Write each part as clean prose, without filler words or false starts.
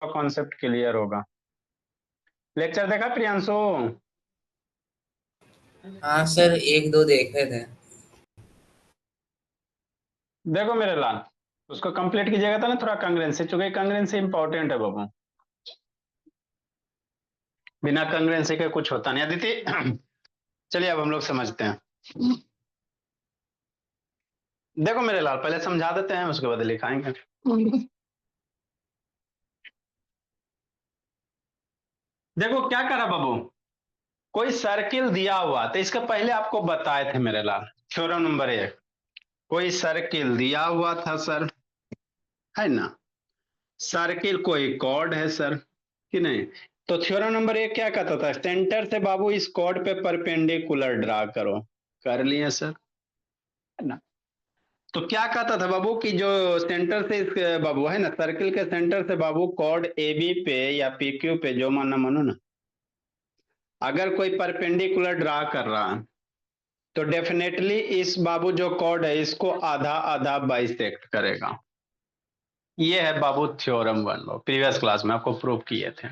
Concept clear होगा। Lecture देखा प्रियांशु? हाँ सर, एक दो देखे थे। देखो मेरे लाल, उसको कंप्लीट कीजिएगा था ना थोड़ा कंग्रेंसी, चूंकि कंग्रेंसी इंपॉर्टेंट है बाबू, बिना कंग्रेंसी के कुछ होता नहीं। अदिति चलिए अब हम लोग समझते हैं। देखो मेरे लाल, पहले समझा देते हैं उसके बाद लिखाएंगे। देखो क्या करा बाबू, कोई सर्किल दिया हुआ, तो इसके पहले आपको बताए थे मेरे लाल, थ्योरम नंबर 1, कोई सर्किल दिया हुआ था सर, है ना, सर्किल कोई कॉर्ड है सर, कि नहीं? तो थ्योरम नंबर 1 क्या कहता था, सेंटर से बाबू इस कॉर्ड पे परपेंडिकुलर ड्रा करो, कर लिए सर, है ना। तो क्या कहता था बाबू कि जो सेंटर से इस बाबू है ना, सर्किल के सेंटर से बाबू कॉर्ड ए बी पे या पी क्यू पे, जो मानना मानो ना, अगर कोई परपेंडिकुलर ड्रा कर रहा है तो डेफिनेटली इस बाबू जो कॉर्ड है इसको आधा आधा बाइसेक्ट करेगा। ये है बाबू थ्योरम 1, प्रीवियस क्लास में आपको प्रूव किए थे।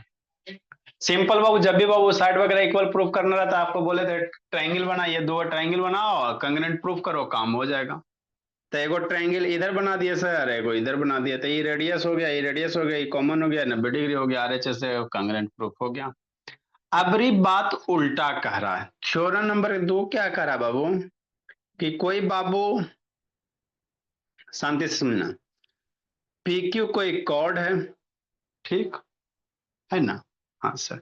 सिंपल बाबू, जब भी बाबू साइड वगैरह इक्वल प्रूफ करना रहता है आपको बोले थे ट्रायंगल बनाइए, दो ट्रायंगल बनाओ और कंग्रेंट प्रूफ करो, काम हो जाएगा। तो एगो ट्रायंगल इधर बना दिया सर, एगो इधर बना दिया, तो ये रेडियस हो गया, ये रेडियस हो गया, ये कॉमन हो गया, 90 डिग्री हो गया, RHS से कंग्रेंट प्रूफ हो गया। अब री बात उल्टा कह रहा है, थ्योरम नंबर 2 क्या कह रहा है बाबू, कि कोई बाबू, शांति से सुनना, PQ कोई कॉर्ड है, ठीक है ना? हाँ सर,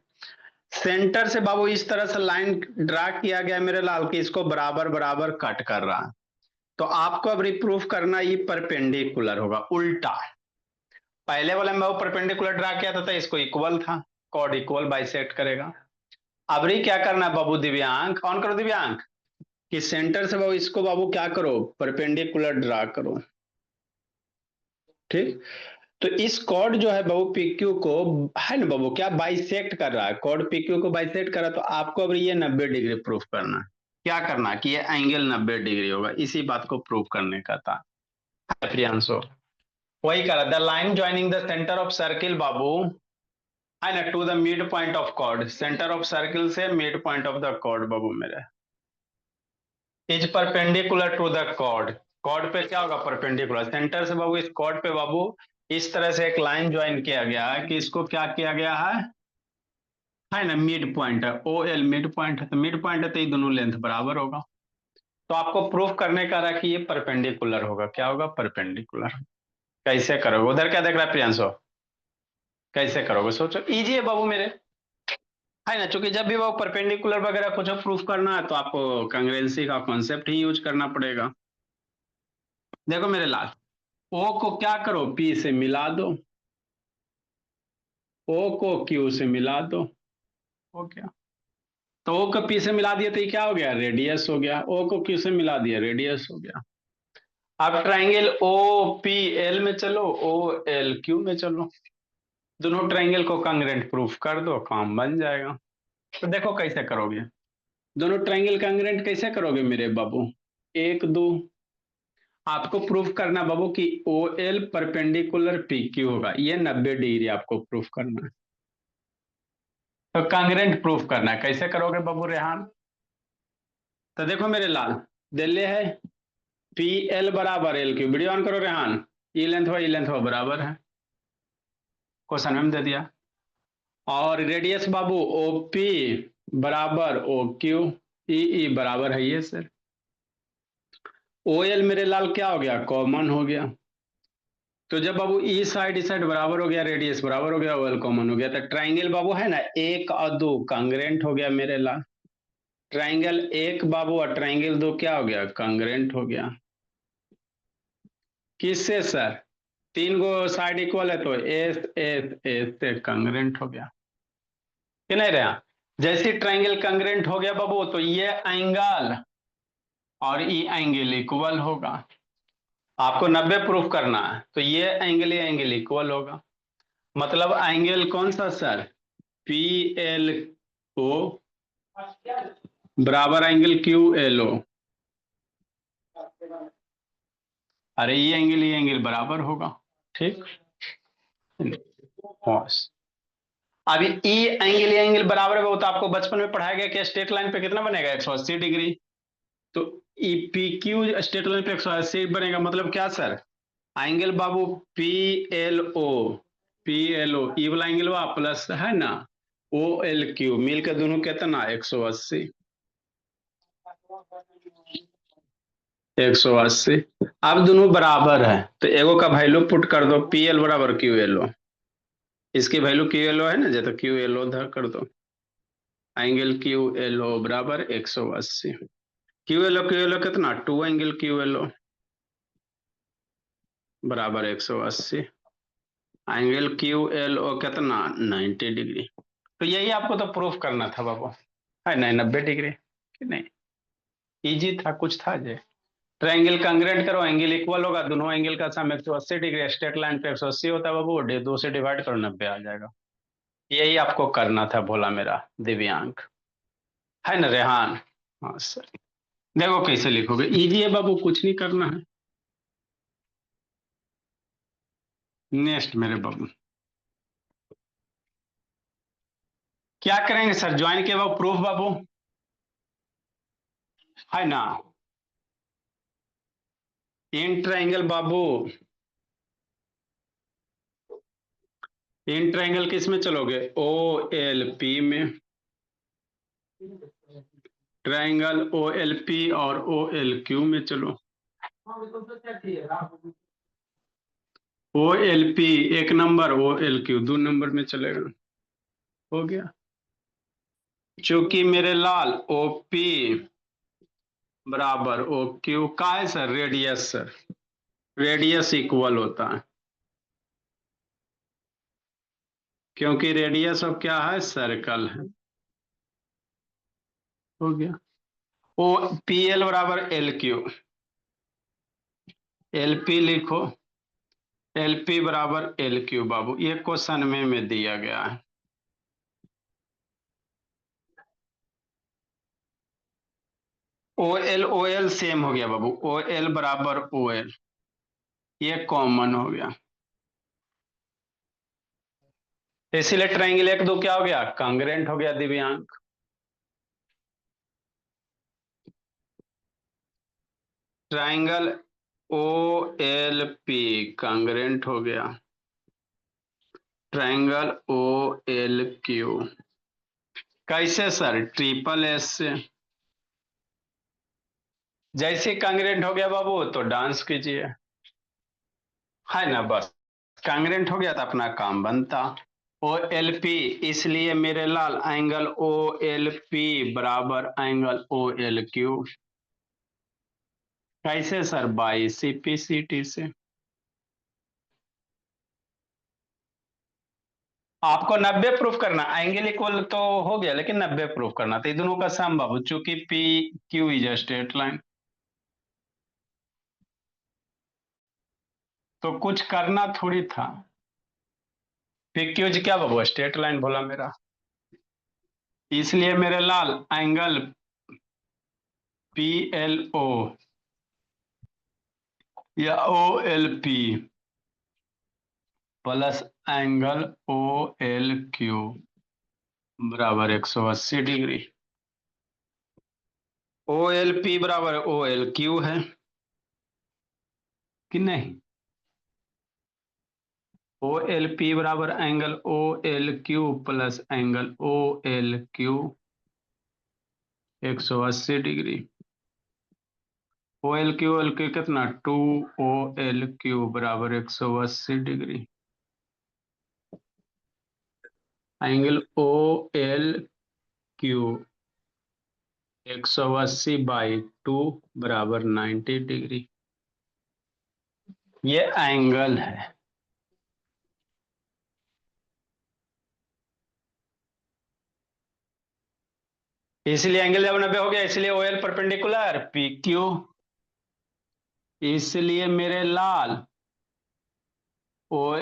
सेंटर से बाबू इस तरह से लाइन ड्रा किया गया मेरे लाल की, इसको बराबर बराबर कट कर रहा है। तो आपको अब रिप्रूफ करना ये परपेंडिकुलर होगा, उल्टा। पहले वाले में बाबू परपेंडिकुलर ड्रा किया था तो इसको इक्वल था, कॉर्ड इक्वल बाइसेक्ट करेगा। अब री क्या करना है बाबू, दिव्यांग ऑन करो, दिव्यांग, कि सेंटर से बाबू इसको बाबू क्या करो, परपेंडिकुलर ड्रा करो, ठीक। तो इस कॉर्ड जो है बाबू PQ को, है ना बाबू, क्या बाइसेक्ट कर रहा है, कॉर्ड PQ को बाइसेक्ट कर रहा है। तो आपको अब ये 90 डिग्री प्रूफ करना है, क्या करना है कि ये एंगल 90 डिग्री होगा, इसी बात को प्रूव करने का था प्रियांशु। वही करा, the line joining the centre of circle बाबू, है ना, to the mid point of chord, centre of circle से mid point of the chord बाबू मेरे, is perpendicular to the chord. Chord पे क्या होगा, परपेंडिकुलर, सेंटर से बाबू इस कॉर्ड पे बाबू इस तरह से एक लाइन ज्वाइन किया गया है कि इसको क्या किया गया है ना, मिड पॉइंट है, OL मिड पॉइंट है, तो मिड पॉइंट है तो ये दोनों लेंथ बराबर होगा। तो आपको प्रूफ करने का रहा कि ये परपेंडिकुलर होगा, क्या होगा, परपेंडिकुलर। कैसे करोगे, उधर क्या देख रहा है प्रियांशु, कैसे करोगे सोचो, इजी है बाबू मेरे, है ना। चूंकि जब भी वो परपेंडिकुलर वगैरह कुछ प्रूफ करना है तो आपको कंग्रेंसी का कॉन्सेप्ट ही यूज करना पड़ेगा। देखो मेरे लाल, O को क्या करो, P से मिला दो, O को Q से मिला दो, हो गया। तो O को P से मिला दिया तो ये क्या हो गया, रेडियस हो गया, O को Q से मिला दिया, रेडियस हो गया। अब ट्राइंगल OPL में चलो, OLQ में चलो, दोनों ट्राइंगल को कांग्रेंट प्रूफ कर दो, काम बन जाएगा। तो देखो कैसे करोगे, दोनों ट्राइंगल कांग्रेंट कैसे करोगे मेरे बाबू, 1 2, आपको प्रूफ करना बाबू कि OL परपेंडिकुलर PQ होगा, ये 90 डिग्री आपको प्रूफ करना है। तो कांग्रेंट प्रूफ करना है, कैसे करोगे बाबू रेहान? तो देखो मेरे लाल, दिल्ली है PL बराबर LQ, वीडियो ऑन करो रेहान, ई लेंथ हो बराबर है, क्वेश्चन में दे दिया। और रेडियस बाबू OP बराबर OQ, ई बराबर है ये सर। OL मेरे लाल क्या हो गया, कॉमन हो गया। तो जब बाबू इस साइड बराबर हो गया, रेडियस बराबर हो गया, OL कॉमन हो गया, तो ट्राइंगल बाबू है ना, 1 और 2 कांग्रेंट हो गया मेरे लाल। ट्राइंगल 1 बाबू और ट्राइंगल 2 क्या हो गया, कांग्रेंट हो गया। किससे सर, 3 गो साइड इक्वल है तो एस से कांग्रेंट हो गया, कि नहीं रहा। जैसे ट्राइंगल कांग्रेंट हो गया बाबू तो ये एंगल और ये एंगल इक्वल होगा। आपको 90 प्रूफ करना है तो ये एंगल इक्वल होगा, मतलब एंगल कौन सा सर, PLO बराबर एंगल QLO। अरे ये एंगल बराबर होगा, ठीक। cos। अब ई एंगल एंगल बराबर है, वो तो आपको बचपन में पढ़ाया गया कि स्ट्रेट लाइन पे कितना बनेगा 180 डिग्री। तो E P Q straight line पे 180 बनेगा, मतलब क्या सर? एंगल बाबू P L O, P L O E वाला एंगल वा प्लस है ना ओ एल क्यू, मिलकर दोनों कितना 180, 180। अब दोनों बराबर है तो एगो का वैल्यू पुट कर दो, पी एल बराबर क्यू एल ओ। इसकी वैल्यू क्यू एल ओ है ना, जैसे क्यू एल ओ धर कर दो, एंगल क्यू एल ओ बराबर 180। क्यू एल ओ कितना 2 एंगल क्यू एल ओ बराबर 180, एंगल क्यू एल ओ कितना 90 डिग्री। तो यही आपको तो प्रूफ करना था बाबू, है नहीं 90 डिग्री कि नहीं? इजी था, कुछ था जे। ट्रायंगल कांग्रेंट करो, एंगल इक्वल होगा, दोनों एंगल का सम 180 डिग्री, स्ट्रेट लाइन पे 180 होता है बाबू, 2 से डिवाइड करो 90 आ जाएगा। यही आपको करना था, भोला मेरा दिव्यांग, है ना रेहान? हाँ सर। देखो कैसे लिखोगे, इजी है बाबू, कुछ नहीं करना है। नेक्स्ट मेरे बाबू, क्या करेंगे सर? ज्वाइन के बाद प्रूफ बाबू, है ना? In triangle Babu, in triangle किस में चलोगे? ओ एल पी में। ट्रायंगल ओ एल पी और ओ एल क्यू में चलो। O L P 1 number, O L Q 2 number में चलेगा। हो गया। चूंकि मेरे लाल ओ पी बराबर ओ क्यू का है sir, radius sir, radius equal होता है, क्योंकि रेडियस अब क्या है, सर्कल है। हो गया। ओ पी एल बराबर एल क्यू, एल पी लिखो, एल पी बराबर एल क्यू बाबू, ये क्वेश्चन में दिया गया है। ओ एल सेम हो गया बाबू, ओ एल बराबर ओ एल, ये कॉमन हो गया। इसीलिए ट्रायंगल 1 2 क्या हो गया, कांग्रेंट हो गया Divyang. Triangle O L P congruent हो गया, ट्रायंगल ओ एल क्यू कैसे सर? ट्रिपल एस से। जैसे कांग्रेंट हो गया बाबू तो डांस कीजिए, है ना? बस कांग्रेंट हो गया तो अपना काम बनता। ओ एल पी, इसलिए मेरे लाल एंगल ओ एल पी बराबर एंगल ओ एल क्यू। कैसे sir? By C P C T से। आपको 90 प्रूफ करना, एंगल इक्वल तो हो गया लेकिन 90 प्रूफ करना था, ये दोनों का सम बाबू, चूंकि P Q is a straight line, तो कुछ करना थोड़ी था। पी क्यू जी क्या बाबू, स्ट्रेट लाइन बोला मेरा, इसलिए मेरे लाल एंगल पी एल ओ या O L P plus angle O L Q बराबर 180 डिग्री। ओ एल पी बराबर ओ एल क्यू है कि नहीं? ओ एल पी बराबर angle O L Q plus angle O L Q 180 degree. O L Q कितना 2 O L Q बराबर 180 degree. Angle O L Q 180/2 बराबर 90 degree, ये angle है। इसलिए एंगल जब 90 हो गया, इसलिए O L perpendicular P Q, इसलिए मेरे लाल O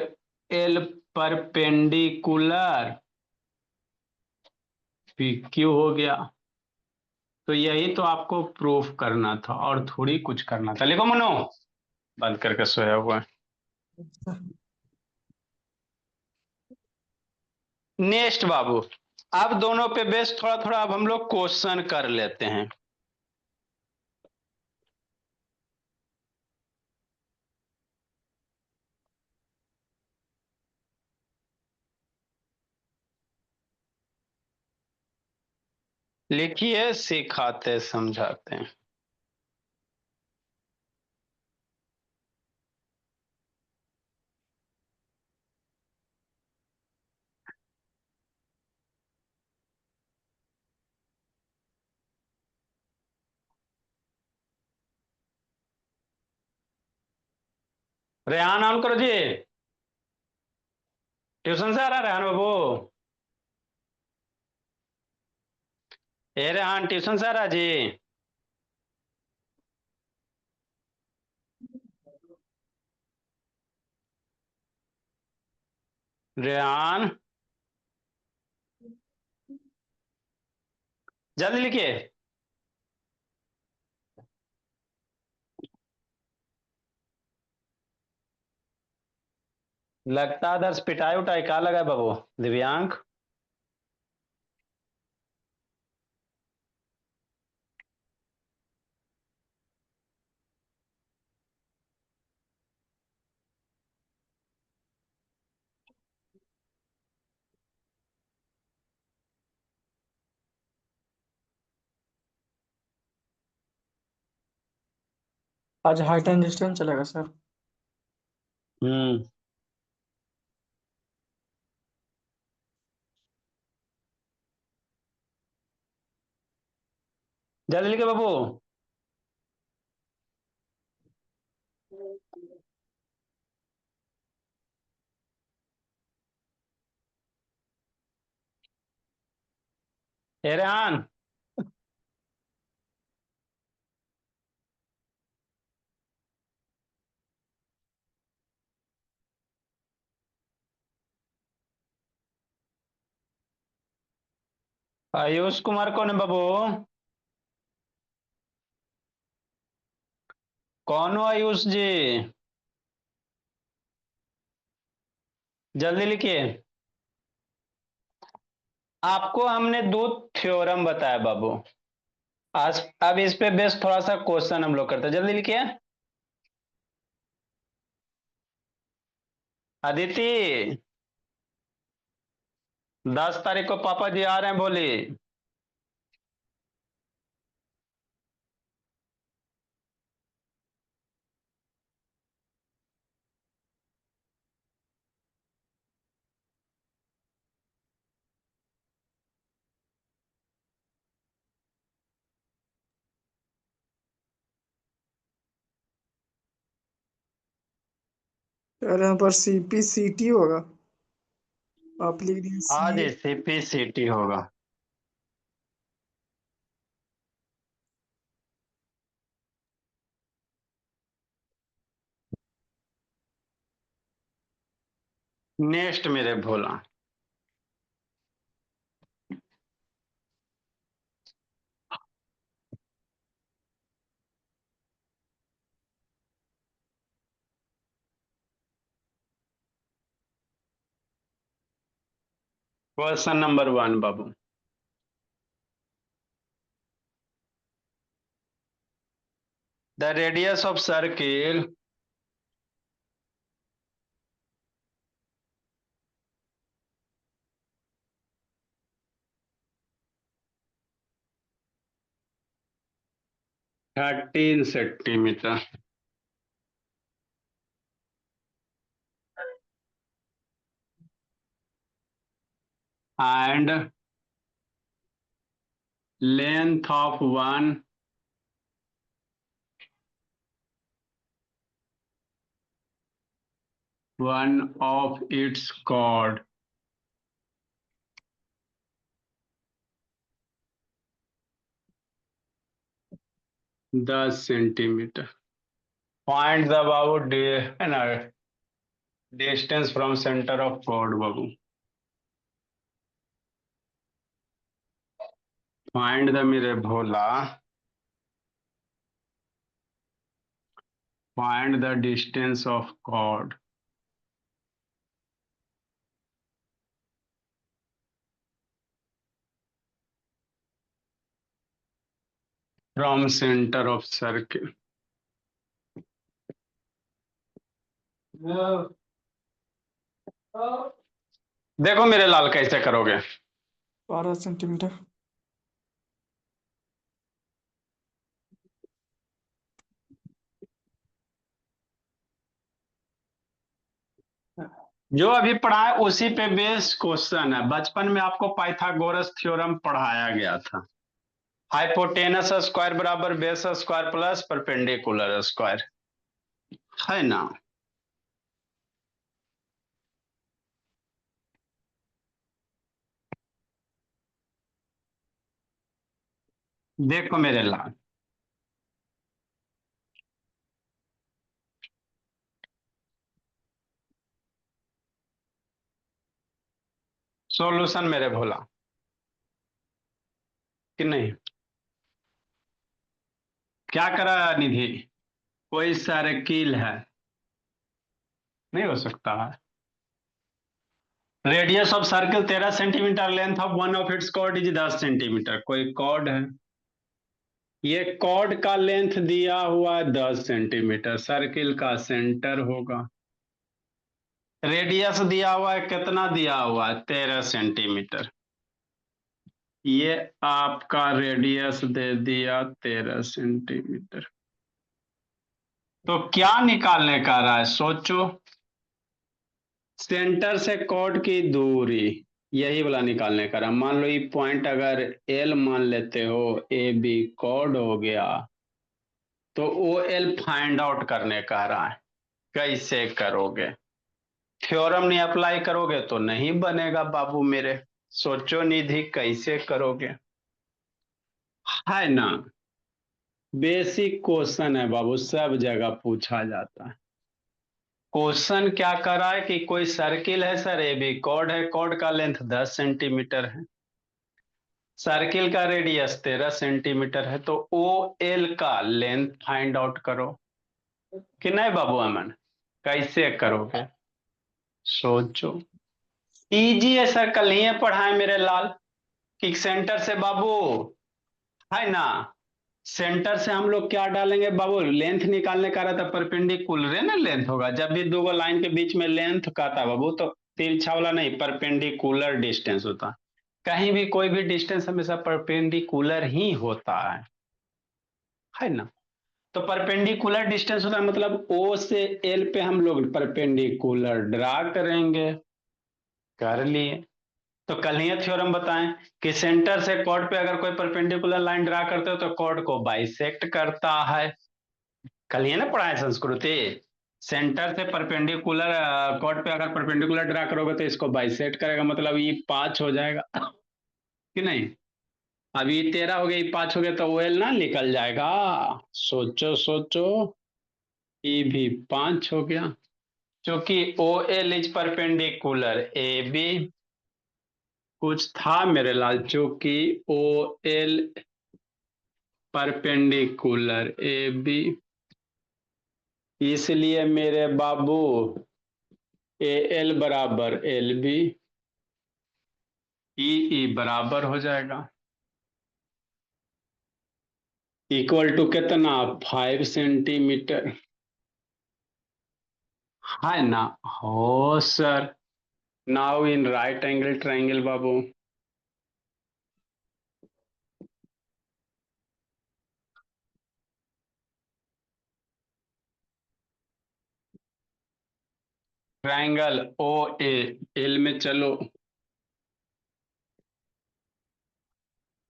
L perpendicular P Q हो गया। तो यही तो आपको प्रूफ करना था और थोड़ी कुछ करना था। लिखो मनो, बंद करके सोया हुआ है। नेक्स्ट बाबू, अब दोनों पे बेस थोड़ा थोड़ा अब हम लोग क्वेश्चन कर लेते हैं। लिखिए, सिखाते समझाते हैं। रेहान ऑन करो जी। ट्यूशन से आ रहा है रेहान बाबू? ए रेहान ट्यूशन से आ रहा है जी? रेहान, जल्दी लिखिए। लगता है दर्श पिटाई उठाई क्या लगा है बाबू? दिव्यांग, आज हाइट एंड डिस्टेंस चलेगा सर। हम्म, जल्दी लिखिए बाबू। ए रेहान, आयुष कुमार कौन है बाबू? कौन हो आयुष जी? जल्दी लिखिए। आपको हमने दो थ्योरम बताया बाबू। आज अब इस पे बेस थोड़ा सा क्वेश्चन हम लोग करते हैं, जल्दी लिखिए। अदिति, 10 तारीख को पापा जी आ रहे हैं, बोली। यार यहाँ पर CPCT होगा, आप लिख दिए हाँ जी, CA। CPCT होगा। नेक्स्ट मेरे भोला, क्वेश्चन नंबर 1 बाबू। The radius of circle thirteen centimetre and length of one of its chord 10 centimetre. Find the about distance from center of chord बाबू। Find the मेरे भोला, find the distance of chord from centre of circle. देखो मेरे लाल कैसे करोगे। 12 centimetre. जो अभी पढ़ा है उसी पे बेस क्वेश्चन है। बचपन में आपको पाइथागोरस थ्योरम पढ़ाया गया था। हाइपोटेनस स्क्वायर बराबर base square plus perpendicular square, है ना। देखो मेरे लाल, सॉल्यूशन मेरे भोला कि नहीं। क्या करा निधि, कोई सर्किल है, नहीं हो सकता है। Radius of circle 13 centimetre, length of one of its chord is 10 centimetre. कोई कॉर्ड है, ये कॉर्ड का लेंथ दिया हुआ है 10 सेंटीमीटर, सर्किल का सेंटर होगा। रेडियस दिया हुआ है, कितना दिया हुआ है 13 सेंटीमीटर। ये आपका रेडियस दे दिया 13 सेंटीमीटर। तो क्या निकालने का रहा है सोचो। सेंटर से कॉर्ड की दूरी, यही वाला निकालने का रहा। मान लो ये पॉइंट अगर एल मान लेते हो, ए बी कॉर्ड हो गया, तो ओ एल फाइंड आउट करने का रहा है। कैसे करोगे, थ्योरम नहीं अप्लाई करोगे तो नहीं बनेगा बाबू मेरे। सोचो निधि कैसे करोगे, है ना। बेसिक क्वेश्चन है बाबू, सब जगह पूछा जाता है। क्वेश्चन क्या कर रहा है कि कोई सर्किल है सर, ए बी कॉर्ड है, कॉर्ड का लेंथ 10 सेंटीमीटर है, सर्किल का रेडियस 13 सेंटीमीटर है, तो ओ एल का लेंथ फाइंड आउट करो। कि नहीं बाबू अमन, कैसे करोगे सोचो। इजी है सर, कल ही पढ़ाए मेरे लाल कि सेंटर से बाबू, है ना, सेंटर से हम लोग क्या डालेंगे बाबू, लेंथ निकालने का रहता, परपेंडिकुलर ना लेंथ होगा। जब भी दो लाइन के बीच में लेंथ का था बाबू, तो तिरछा वाला नहीं, परपेंडिकुलर डिस्टेंस होता। कहीं भी कोई भी डिस्टेंस हमेशा परपेंडिकुलर ही होता है ना। तो परपेंडिकुलर डिस्टेंस होता है, मतलब ओ से एल पे हम लोग परपेंडिकुलर ड्रा करेंगे। कर लिए। तो कल ही थ्योरम बताएं कि सेंटर से कॉर्ड पे अगर कोई परपेंडिकुलर लाइन ड्रा करते हो तो कॉर्ड को बाइसेक्ट करता है। कल ही ना पढ़ा है संस्कृति। सेंटर से परपेंडिकुलर कॉर्ड पे अगर परपेंडिकुलर ड्रा करोगे तो इसको बाइसेक्ट करेगा, मतलब ये 5 हो जाएगा कि नहीं। अब ये 13 हो गया, ये 5 हो गया, तो ओएल ना निकल जाएगा। सोचो सोचो, ये भी 5 हो गया, क्योंकि O L is perpendicular A B. कुछ था मेरे लाल, चूंकि O L perpendicular A B, इसलिए मेरे बाबू ए एल बराबर एल बी, ई बराबर हो जाएगा, इक्वल टू कितना 5 सेंटीमीटर, है ना। हो sir, now in right angle triangle बाबू। ट्रायंगल ओ ए, एल में चलो,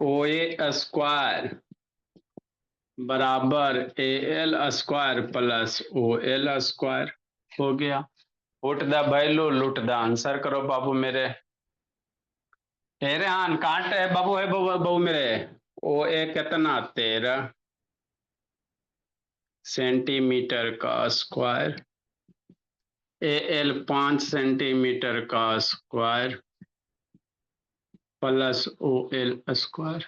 ओ ए स्क्वायर बराबर A L square plus O L square हो गया। Put the value loot the answer करो बाबू मेरे। रेहान कांट है बाबू, है बाबू, बाबू मेरे। ओ ए कितना 13 सेंटीमीटर का स्क्वायर, ए एल 5 सेंटीमीटर का square plus O L square.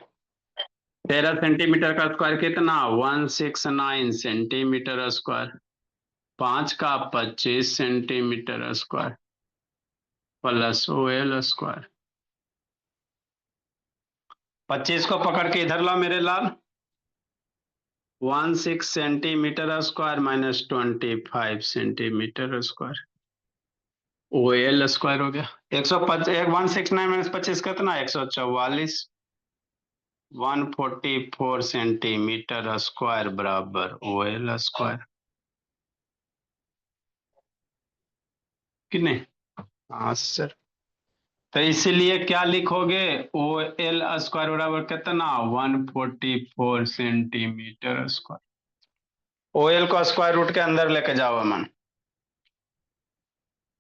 13 centimetre का स्क्वायर कितना 169 सेंटीमीटर स्क्वायर, 5 का 25 centimetre square plus O L square. 25 को पकड़ के इधर लाओ मेरे लाल, 16 centimetre square minus 25 centimetre square, O L square हो गया। 169 माइनस 25 कितना, 144। 144 सेंटीमीटर स्क्वायर बराबर ओ एल स्क्वायर, कि नहीं? हाँ सर। तो इसीलिए क्या लिखोगे, ओ एल स्क्वायर बराबर कितना, 144 सेंटीमीटर स्क्वायर। ओ एल को स्क्वायर रूट के अंदर लेके जाओ अमन,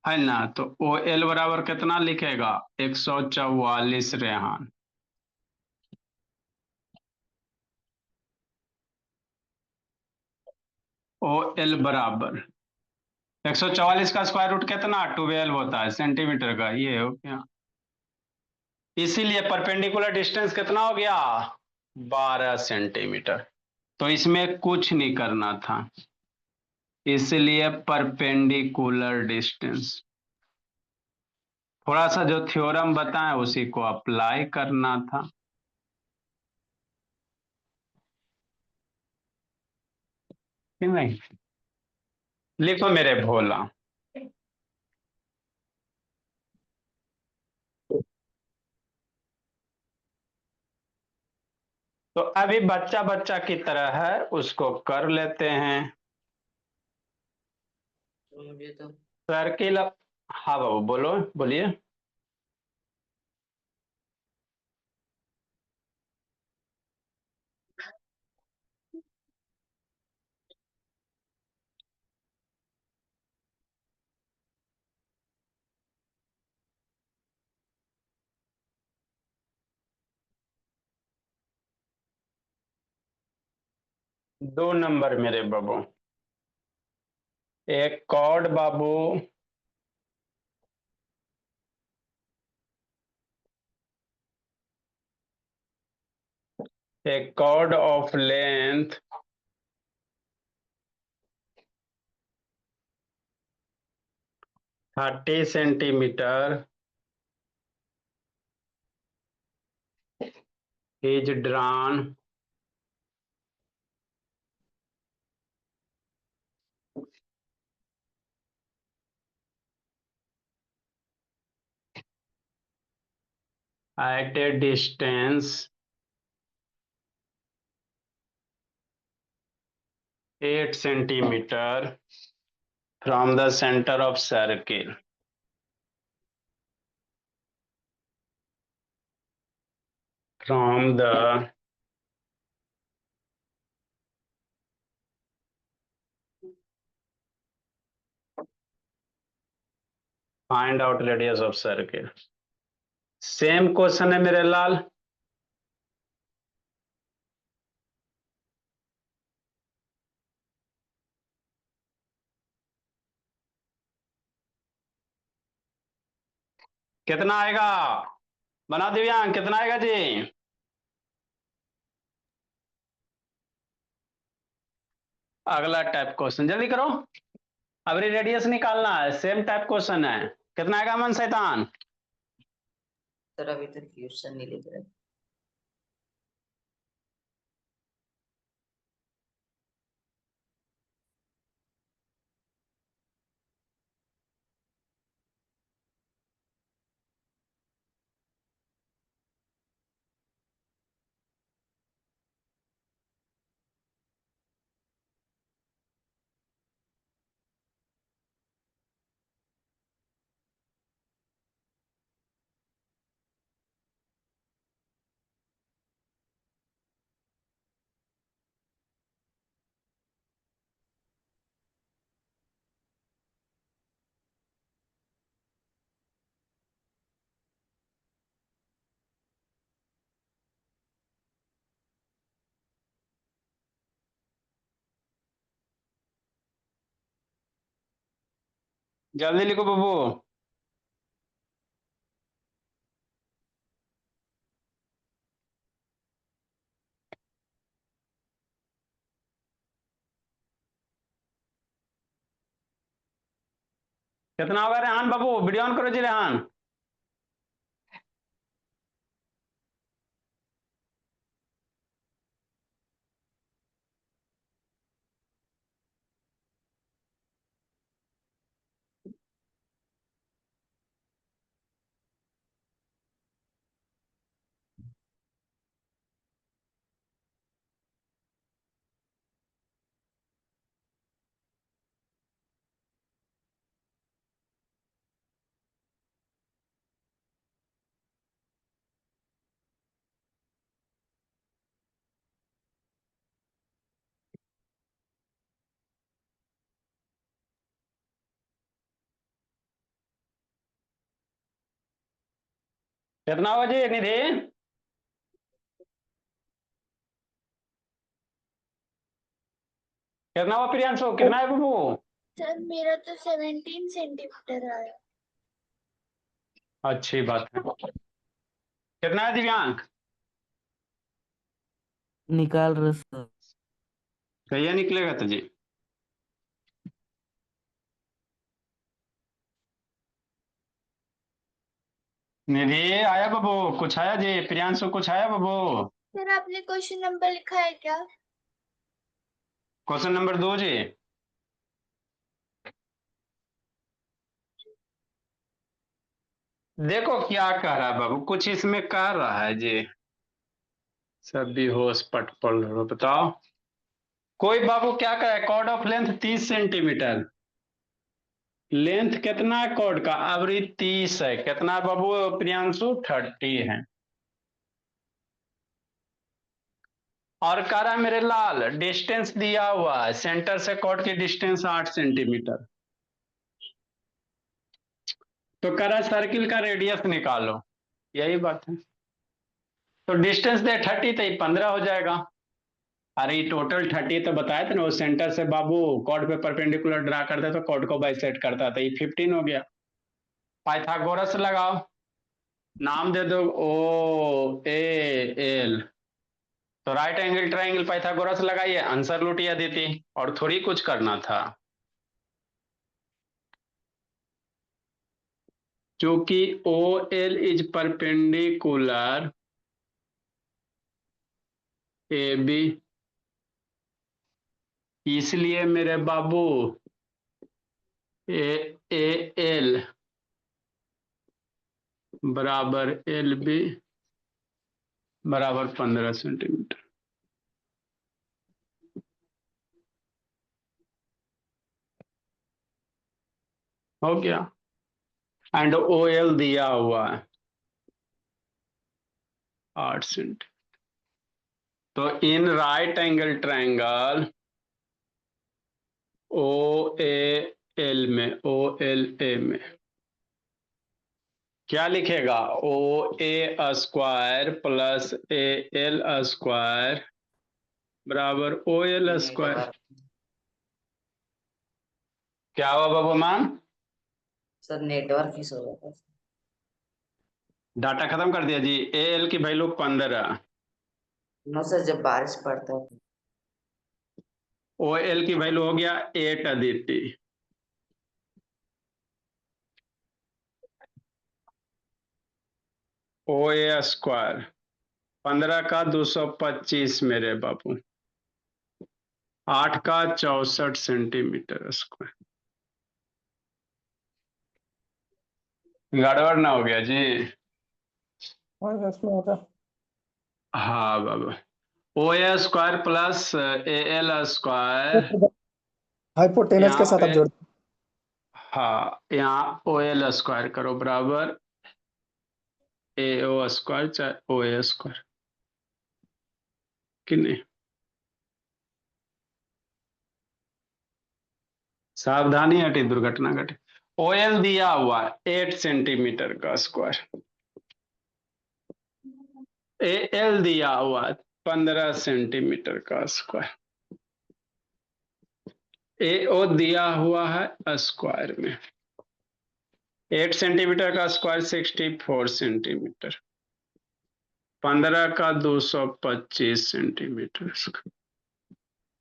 है ना? तो ओ एल बराबर कितना लिखेगा, 144 रेहान। ओ एल बराबर 144 का स्क्वायर रूट कितना, 12 होता है सेंटीमीटर का, ये हो गया। इसीलिए परपेंडिकुलर डिस्टेंस कितना हो गया, 12 सेंटीमीटर। तो इसमें कुछ नहीं करना था, इसलिए परपेंडिकुलर डिस्टेंस, थोड़ा सा जो थ्योरम बताएं उसी को अप्लाई करना था। कि नहीं? लिखो मेरे भोला। तो अभी बच्चा बच्चा की तरह है, उसको कर लेते हैं। तो मुझे तो सर्किल, हाँ बाबू बोलो, बोलिए। दो नंबर मेरे बाबू, एक कॉर्ड बाबू, एक chord of length 30 centimetre is drawn at a distance 8 centimeter from the center of circle. From the find out radius of circle. Same question है मेरे लाल। कितना आएगा, बना दिव्यांग, कितना आएगा जी? अगला टाइप क्वेश्चन जल्दी करो, अभी रेडियस निकालना है, सेम टाइप क्वेश्चन है। कितना आएगा मन शैतान? सर अभी तक क्वेश्चन नहीं लिख रहे। जल्दी लिखो बाबू। कितना होगा रेहान बाबू, वीडियो ऑन करो जी रेहान। कितना हुआ जी निधि? कितना हुआ प्रियांशु, कितना है बाबू? सर मेरा तो 17 सेंटीमीटर आया। अच्छी बात है। कितना है दिव्यांग? निकाल रहे सर। कहिए निकलेगा तो जी। निधि आया बाबू? कुछ आया जी? प्रियांशु कुछ आया बाबू? सर आपने क्वेश्चन नंबर लिखा है क्या? क्वेश्चन नंबर 2 जी। देखो क्या कह रहा है बाबू, कुछ इसमें कह रहा है जी। सब भी होश पट पड़ रहा, बताओ। कोई बाबू क्या कह रहा है, chord of length 30 centimetre. Length कितना है कॉर्ड का? आवृत्ति 30 है। कितना है बाबू प्रियांशु? 30 है। और कह रहा है मेरे लाल, डिस्टेंस दिया हुआ है, सेंटर से कॉर्ड की डिस्टेंस 8 सेंटीमीटर। तो कह रहा है सर्किल का रेडियस निकालो। यही बात है। तो डिस्टेंस दे 30, तो ये 15 हो जाएगा। अरे ये टोटल 30 तो बताया था ना, वो सेंटर से बाबू कॉर्ड पे परपेंडिकुलर ड्रा करता तो कॉर्ड को बाइसेक्ट करता था, ये 15 हो गया। पाइथागोरस लगाओ, नाम दे दो ओ ए एल। तो राइट एंगल ट्राइंगल पाइथागोरस लगाइए, आंसर लूटिया देती, और थोड़ी कुछ करना था। क्योंकि O L is perpendicular A B, इसलिए मेरे बाबू ए एल बराबर एल बी बराबर 15 सेंटीमीटर। हो गया। एंड ओ एल दिया हुआ है 8 सेंटीमीटर। तो in right angle triangle O A L में, ओ एल ए में क्या लिखेगा? O A square plus A L square बराबर ओ एल स्क्वायर। क्या हुआ बाबू मान? सर नेटवर्क इशू हो रहा था। डाटा खत्म कर दिया जी। ए एल की वैल्यू 15, नो सर, जब बारिश पड़ता है ओ एल की वैल्यू हो गया 8 अदिति। ओ ए स्क्वायर 15 का 225 मेरे बाबू, 8 का 64 सेंटीमीटर स्क्वायर। गड़बड़ ना हो गया जी? और इसमें होगा हाँ बाबा। O A square plus A L square, hypotenuse के यहाँ साथ पे आप जोड़ हाँ, यहाँ ओ एल स्क्वायर करो बराबर ए ओ स्क्वायर चाहे ओ ए स्क्वायर, कि नहीं? सावधानी हटी, दुर्घटना घटे। ओ एल दिया हुआ 8 सेंटीमीटर का स्क्वायर, ए एल दिया हुआ 15 सेंटीमीटर का स्क्वायर, ए ओ दिया हुआ है स्क्वायर में। 8 सेंटीमीटर का स्क्वायर 64 सेंटीमीटर, 15 का 225 centimetre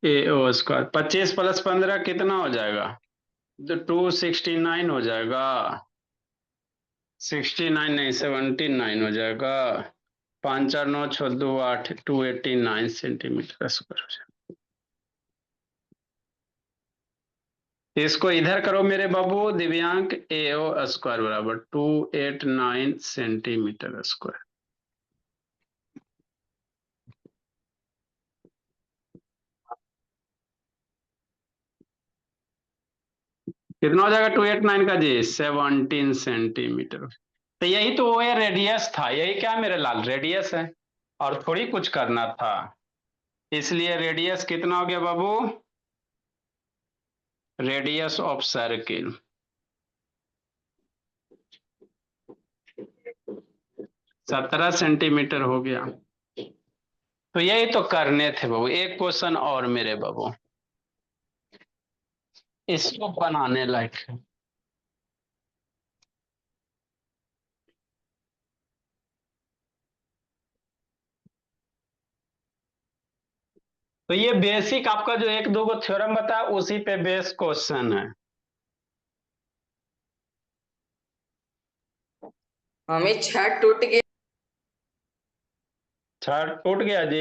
A O square. 25 plus 15 कितना हो जाएगा? तो 269 हो जाएगा। 69 नहीं 79 हो जाएगा। 5 4 9 6 2 8, 289 सेंटीमीटर स्क्वायर हो जाएगा। इसको इधर करो मेरे बाबू दिव्यांक, ए ओ स्क्वायर बराबर 289 सेंटीमीटर स्क्वायर। कितना हो जाएगा 289 का जी? 17 सेंटीमीटर। तो यही तो वो रेडियस था, यही क्या मेरे लाल रेडियस है, और थोड़ी कुछ करना था। इसलिए रेडियस कितना हो गया बाबू? रेडियस ऑफ सर्किल 17 सेंटीमीटर हो गया। तो यही तो करने थे बाबू, एक क्वेश्चन और मेरे बाबू, इसको बनाने लायक है। तो ये बेसिक आपका जो एक दो गो थ्योरम बताया उसी पे बेस क्वेश्चन है। हमें छत टूट गया। छत टूट गया जी?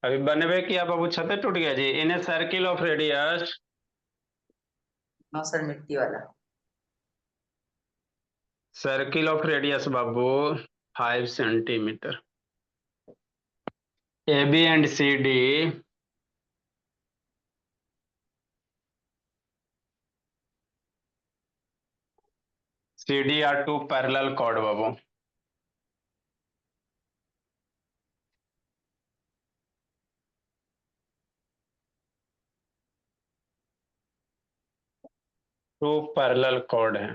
अभी बनवे किया बाबू, छत टूट गया जी? In a circle of radius, हाँ सर, मिट्टी वाला। सर्किल ऑफ रेडियस बाबू 5 centimetre, A B and C D CD are two parallel chord बाबू। टू पैरेलल कॉर्ड है।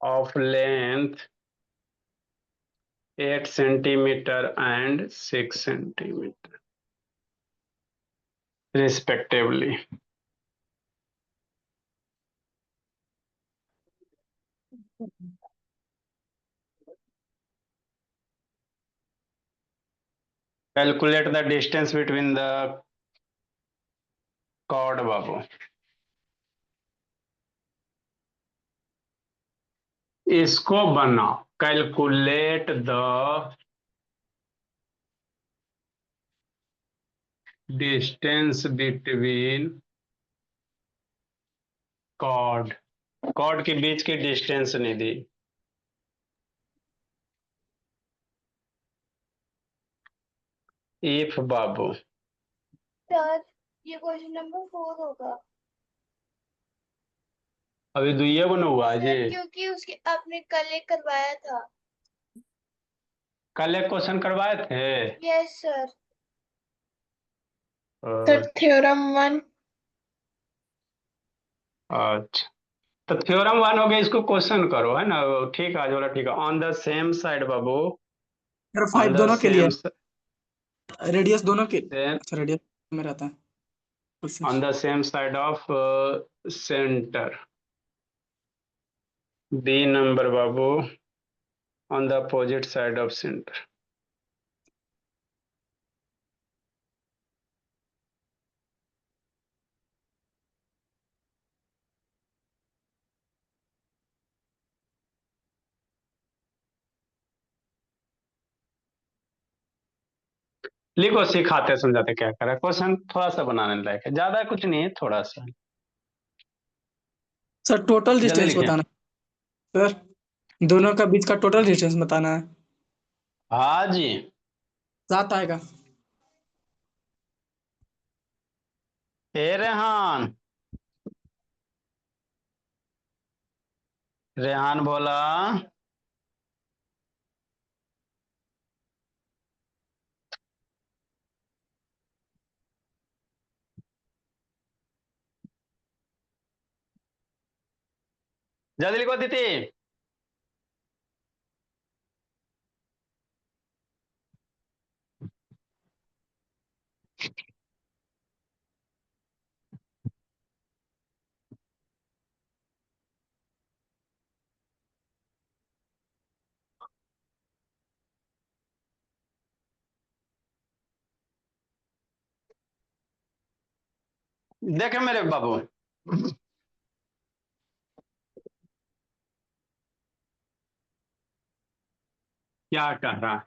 Of length 8 centimetre and 6 centimetre respectively. Calculate the distance between the chord बाबू। इसको बनाओ, calculate the distance between chord, chord के बीच की distance नहीं दी। इफ बाबू, सर ये क्वेश्चन नंबर 4 होगा अभी दुइये को न हुआ जी। सर, क्योंकि उसके आपने कल एक करवाया था। कल एक क्वेश्चन करवाए थे। Yes sir. Uh, theorem 1। अच्छा, तो थ्योरम 1 हो गया, इसको क्वेश्चन करो, है ना? ठीक है, आज वाला ठीक है। On the same side Babu, sir on 5 the दोनों के लिए, सेम रेडियस दोनों के। सेम अच्छा, रेडियस में रहता है question. on the same side of center, B number Babu on the opposite side of center। लिखो, सिखाते समझाते क्या करा, क्वेश्चन थोड़ा सा बनाने लायक है, ज्यादा कुछ नहीं है, थोड़ा सा। सर टोटल जल्दी डिस्टेंस लिखिए। बताना। सर दोनों का बीच का टोटल डिस्टेंस बताना है। हाँ जी। 7 आएगा। ए रेहान, रेहान बोला। जल्दी लिखो दीदी। देखे मेरे बाबू, क्या कह रहा है?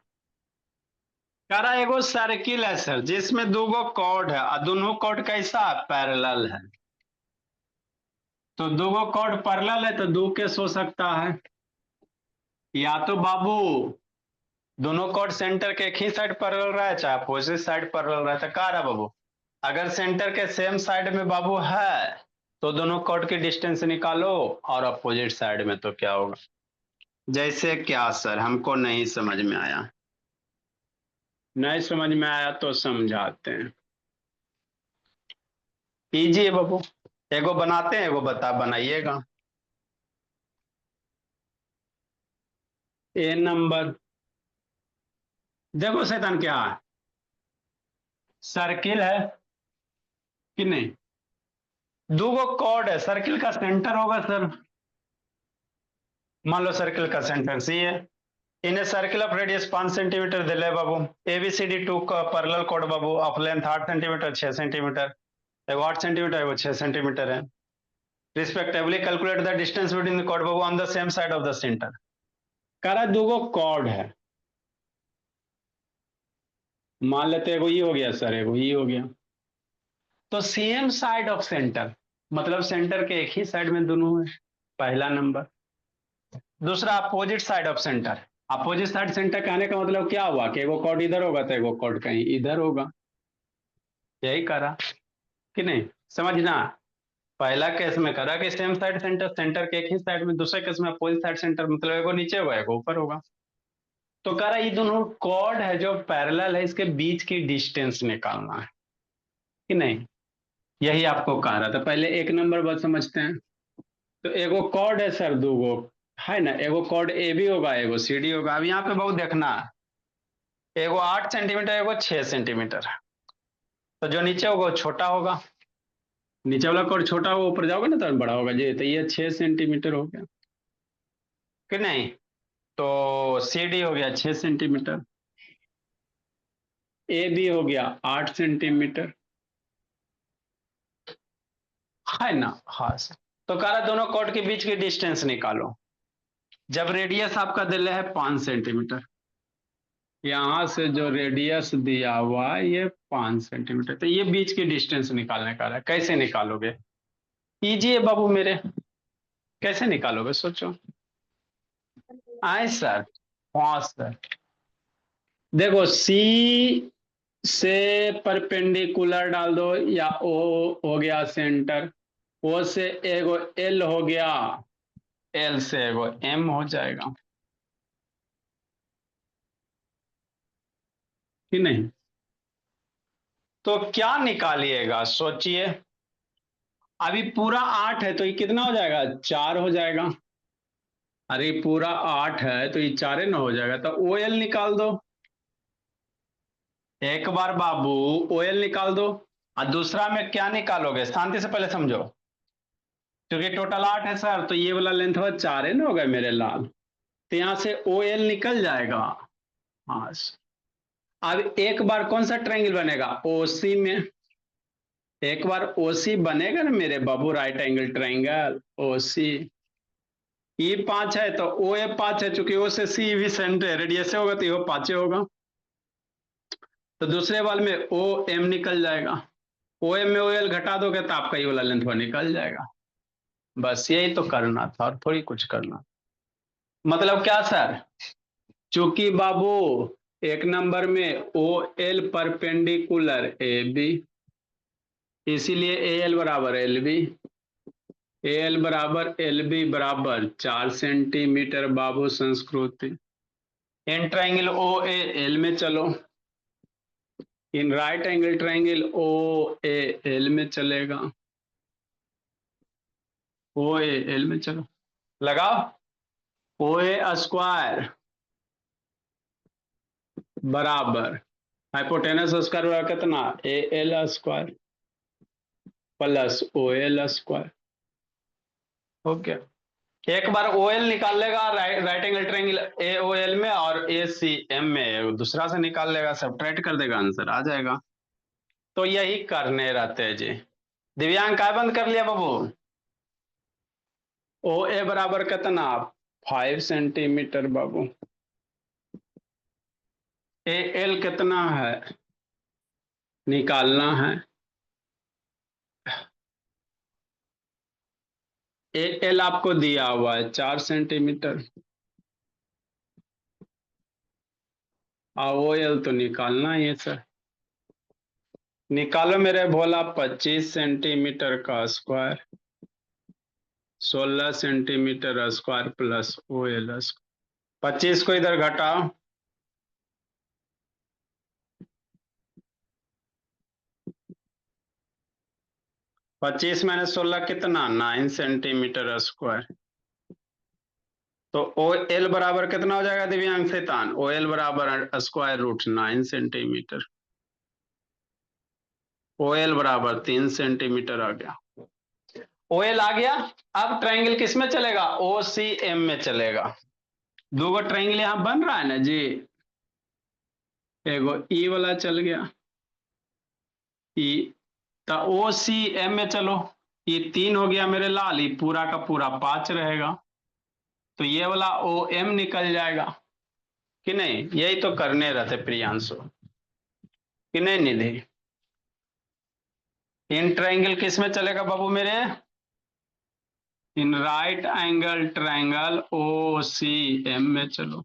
कह रहा है एगो सर्किल है सर, जिसमें दो कॉर्ड है और दोनों कॉर्ड कैसा पैरेलल है। तो दो कॉर्ड पैरेलल है तो दो केस हो सकता है, या तो बाबू दोनों कॉर्ड सेंटर के एक ही साइड पैरेलल रहा है, चाहे अपोजिट साइड पैरेलल रहा है। तो कह रहा बाबू, अगर सेंटर के सेम साइड में बाबू है तो दोनों कॉर्ड की डिस्टेंस निकालो, और अपोजिट साइड में तो क्या होगा? जैसे क्या सर, हमको नहीं समझ में आया। नहीं समझ में आया तो समझाते हैं। कीजिए बाबू, एगो बनाते हैं, एगो बनाइएगा। ए नंबर, देखो शैतान क्या है, सर्किल है कि नहीं, दो गो कॉर्ड है, सर्किल का सेंटर होगा सर, मान लो सर्किल का सेंटर सी है, in a circle of radius 5 centimetre दिले बाबू, एबीसीडी टू का पैरेलल कॉर्ड बाबू ऑफ लेंथ 8 सेंटीमीटर 6 सेंटीमीटर, एगो 8 सेंटीमीटर एगो 6 सेंटीमीटर है, respectively calculate the distance between the chord बाबू on the same side of the centre. कह रहा दो गो कॉर्ड है, मान लेते एगो ये हो गया सर, एगो ये हो गया, तो सेम साइड ऑफ सेंटर मतलब सेंटर के एक ही साइड में दोनों है, पहला नंबर। दूसरा opposite side of centre, opposite side centre कहने का मतलब क्या हुआ कि एगो कॉर्ड इधर होगा तो एगो कॉर्ड कहीं इधर होगा, यही करा कि नहीं, समझना। पहला केस में करा कि सेम साइड सेंटर, सेंटर के एक ही साइड में, दूसरे केस में अपोजिट साइड सेंटर मतलब एगो नीचे होगा एगो ऊपर होगा। तो कह रहा ये दोनों कॉर्ड है जो पैरेलल है, इसके बीच की डिस्टेंस निकालना है कि नहीं, यही आपको कह रहा था। पहले एक नंबर बात समझते हैं। तो एगो कॉर्ड है सर, दो गो है ना, एगो कॉर्ड ए बी होगा एगो सी डी होगा। अब यहाँ पे बहुत देखना, एगो 8 सेंटीमीटर एगो 6 सेंटीमीटर, तो जो नीचे होगा वो छोटा होगा, नीचे वाला कॉर्ड छोटा होगा, ऊपर जाओगे ना तो बड़ा होगा जी, तो ये 6 सेंटीमीटर हो गया कि नहीं, तो सी डी हो गया 6 सेंटीमीटर, ए बी हो गया 8 सेंटीमीटर, है ना। हाँ सर, तो कह रहा दोनों कॉर्ड के बीच की डिस्टेंस निकालो, जब रेडियस आपका दिया है 5 सेंटीमीटर, यहां से जो रेडियस दिया हुआ है ये 5 सेंटीमीटर, तो ये बीच की डिस्टेंस निकालने का है। कैसे निकालोगे, कीजिए बाबू मेरे, कैसे निकालोगे सोचो। आए सर, हाँ सर, देखो सी से परपेंडिकुलर डाल दो, या ओ हो गया सेंटर, ओ से एगो एल हो गया, एल से एगो एम हो जाएगा कि नहीं। तो क्या निकालिएगा सोचिए, अभी पूरा 8 है तो ये कितना हो जाएगा, 4 हो जाएगा। अरे पूरा 8 है तो ये 4 न हो जाएगा, तो ओ एल निकाल दो एक बार बाबू, ओ एल निकाल दो। और दूसरा में क्या निकालोगे, शांति से पहले समझो, क्योंकि टोटल 8 है सर, तो ये वाला लेंथ हुआ 4 है ना, हो गए मेरे लाल, तो यहां से ओ एल निकल जाएगा। हाँ, अब एक बार कौन सा ट्रायंगल बनेगा, ओसी में, एक बार ओसी बनेगा ना मेरे बाबू, राइट एंगल ट्रायंगल ओसी, ई 5 है तो ओ ए 5 है, चूंकि ओ से सी भी सेंटर रेडियस होगा तो ये 5 होगा, तो दूसरे वाले में ओ एम निकल जाएगा, ओ एम में ओ एल घटा दोगे तो आपका ये वाला लेंथ निकल जाएगा। बस यही तो करना था और थोड़ी कुछ करना, मतलब क्या सर, चूंकि बाबू एक नंबर में O L perpendicular A B, इसीलिए ए एल बराबर एल बी, ए एल बराबर एल बी बराबर 4 सेंटीमीटर बाबू संस्कृति। In triangle O A L में चलो, in right angle triangle O A L में चलेगा, ओ ए एल में चलो, लगाओ, ओ ए स्क्वायर बराबर हाइपोटेनस स्क्वायर कितना, A L square plus O L square. Okay, एक बार ओ एल निकाल लेगा right angle triangle A O L में, और ए सी एम में दूसरा से निकाल लेगा, सब्ट्रैक्ट कर देगा, आंसर आ जाएगा। तो यही करने रहते हैं जी। दिव्यांग काय बंद कर लिया बाबू, ओ ए बराबर कितना 5 सेंटीमीटर बाबू, ए एल कितना है निकालना है, ए एल आपको दिया हुआ है 4 सेंटीमीटर, और ओ एल तो निकालना ही है सर, निकालो मेरे भोला, 25 सेंटीमीटर का square 16 centimetre square plus O L, 25 को इधर घटाओ, 25 - 16 कितना, 9 सेंटीमीटर स्क्वायर। तो ओ एल बराबर कितना हो जाएगा दिव्यांग शैतान, ओ एल बराबर square root 9 centimetre. O L बराबर 3 सेंटीमीटर आ गया। ओ एल आ गया। अब ट्रायंगल किस में चलेगा, ओ सी एम में चलेगा। दो गो ट्रायंगल यहां बन रहा है ना जी, एगो ई वाला चल गया, ई, तो ओ सी एम में चलो, ये 3 हो गया मेरे लाल, ये पूरा का पूरा 5 रहेगा, तो ये वाला ओ एम निकल जाएगा कि नहीं। यही तो करने रहते प्रियांशु कि नहीं निधि। इन ट्रायंगल किस में चलेगा बाबू मेरे, in right angle triangle O C M में चलो।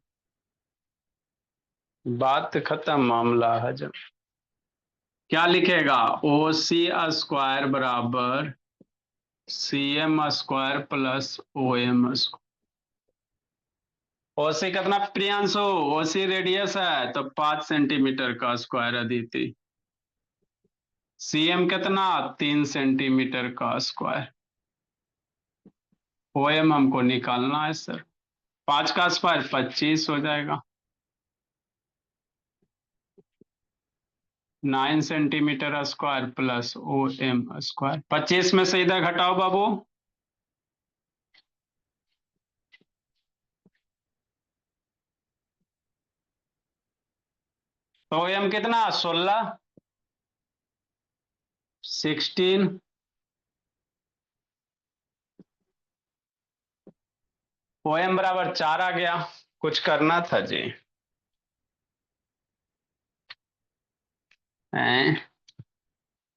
बात खत्म, मामला हजम। क्या लिखेगा, ओ सी स्क्वायर बराबर C M square plus O M square. OC कितना प्रियांशु, ओसी रेडियस है तो 5 सेंटीमीटर का स्क्वायर अदिति। सीएम कितना, 3 सेंटीमीटर का स्क्वायर। ओएम हमको निकालना है सर, 5 का स्क्वायर 25 हो जाएगा, 9 centimetre square plus O M square. 25 में से इधर घटाओ बाबू, तो ओ एम कितना, 16, 16, ओ एम बराबर 4 आ गया। कुछ करना था जी, हैं?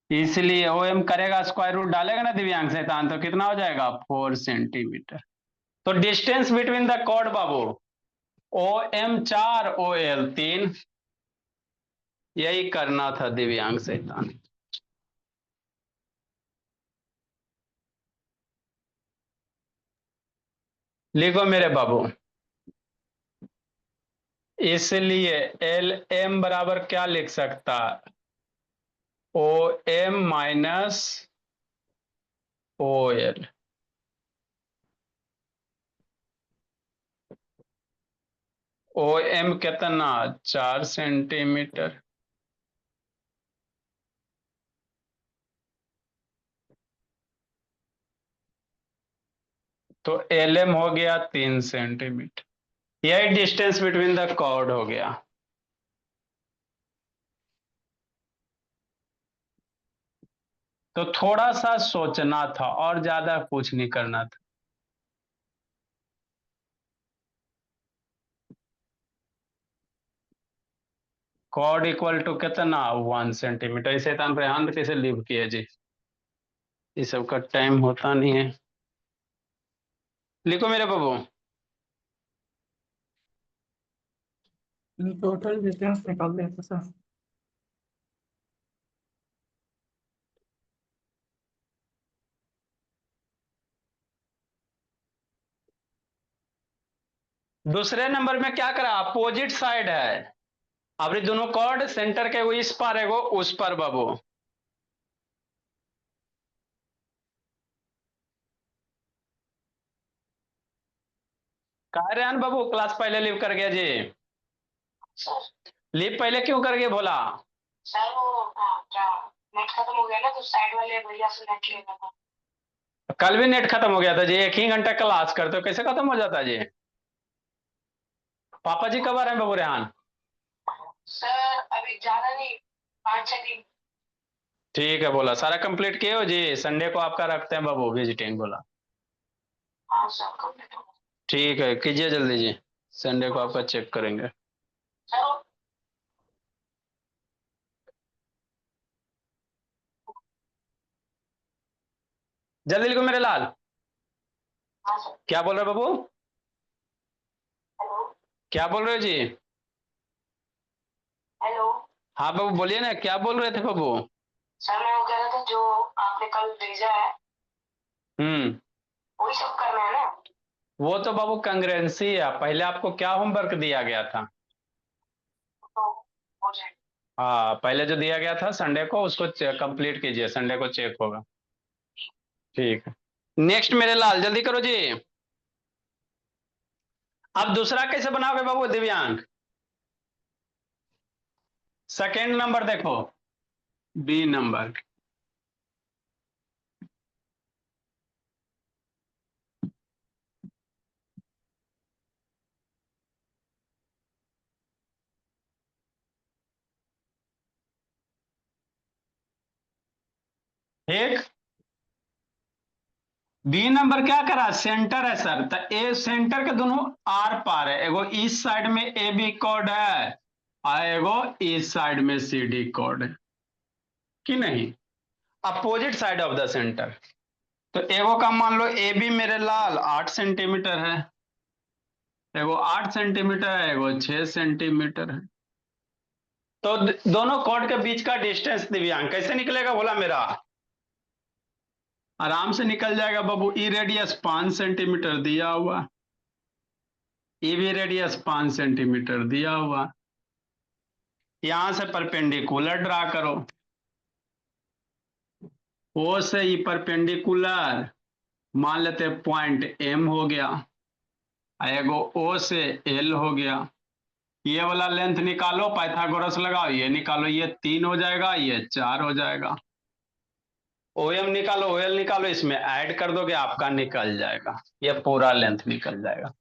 इसलिए ओ एम करेगा, स्क्वायर रूट डालेगा ना दिव्यांग शैतान, तो कितना हो जाएगा, 4 सेंटीमीटर। तो डिस्टेंस बिटवीन द कॉर्ड बाबू, ओ एम 4, ओ एल 3, यही करना था दिव्यांग शैतान। लिखो मेरे बाबू, इसलिए एल एम बराबर क्या लिख सकता, O M minus O L. O M कितना, 4 सेंटीमीटर, तो एल एम हो गया 3 सेंटीमीटर। यही डिस्टेंस बिटवीन द कॉर्ड हो गया। तो थोड़ा सा सोचना था और ज्यादा कुछ नहीं करना था। कॉर्ड इक्वल टू कितना, 1 सेंटीमीटर। इसे तान रेहान कैसे लिव किया जी, ये सब का टाइम होता नहीं है। लिखो मेरे बाबू, टोटल डिस्टेंस निकाल देते सर। दूसरे नंबर में क्या करा, अपोजिट साइड है। अब ये दोनों कॉर्ड सेंटर के वो इस पर है, वो उस पर बाबू। कह रहे हैं बाबू, क्लास पहले लीव कर गया जी। लीव पहले क्यों कर गए भोला, सर वो क्या नेट खत्म हो गया ना, तो साइड वाले भैया से नेट लेना था। कल भी नेट खत्म हो गया था जी, 1 ही घंटा क्लास करते हो, कैसे खत्म हो जाता है जी। पापा जी कब आ रहे हैं बाबू रेहान, सर अभी ज्यादा नहीं, 5-6 दिन। ठीक है बोला, सारा कंप्लीट किए हो जी, संडे को आपका रखते हैं बाबू विजिटिंग बोला। हाँ सर कंप्लीट हो गया। ठीक है कीजिए जल्दी जी, संडे को आपका चेक करेंगे। सर जल्दी लिखो मेरे लाल। हाँ सर। क्या बोल रहे हो बाबू, हेलो क्या बोल रहे हो जी। हेलो। हाँ बाबू बोलिए ना, क्या बोल रहे थे बाबू। सर मैं वो कह रहा था, जो आपने कल भेजा है वही सब करना है ना। वो तो बाबू कंग्रेंसी है, पहले आपको क्या होमवर्क दिया गया था। तो हो जाएगा। हाँ पहले जो दिया गया था संडे को, उसको कंप्लीट कीजिए, संडे को चेक होगा। ठीक है, नेक्स्ट मेरे लाल, जल्दी करो जी। अब दूसरा कैसे बनाओगे बाबू दिव्यांग? सेकेंड नंबर देखो, बी नंबर। ठीक, बी नंबर क्या करा, सेंटर है सर, तो ए सेंटर के दोनों आर पार है, एगो इस साइड में ए बी कॉर्ड है और एगो इस साइड में सी डी कॉर्ड है कि नहीं, opposite side of the centre. तो एगो का मान लो ए बी मेरे लाल 8 सेंटीमीटर है, एगो 8 सेंटीमीटर है, एगो 6 सेंटीमीटर है। तो दोनों कॉर्ड के बीच का डिस्टेंस दिव्यांग कैसे निकलेगा बोला मेरा? आराम से निकल जाएगा बाबू। ई रेडियस 5 सेंटीमीटर दिया हुआ, ई भी रेडियस 5 सेंटीमीटर दिया हुआ। यहां से परपेंडिकुलर ड्रा करो, ओ से ई परपेंडिकुलर मान लेते पॉइंट एम हो गया, एगो ओ से एल हो गया। ये वाला लेंथ निकालो, पाइथागोरस लगाओ, ये निकालो, ये 3 हो जाएगा, ये 4 हो जाएगा। ओ एम निकालो, ओ एल निकालो, इसमें ऐड कर दोगे आपका निकल जाएगा, ये पूरा लेंथ निकल जाएगा।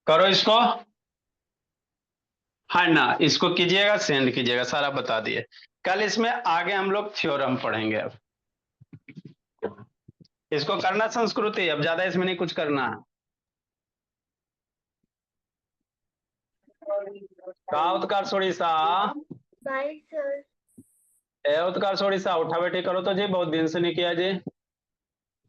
करो इसको, है ना, इसको कीजिएगा, सेंड कीजिएगा, सारा बता दिए। कल इसमें आगे हम लोग थ्योरम पढ़ेंगे। अब इसको करना संस्कृति, अब ज्यादा इसमें नहीं कुछ करना है। का उत्कार सोड़ीसा, बाय सर। ए उत्कार सोड़ीसा, उठा बैठी करो तो जी, बहुत दिन से नहीं किया जी।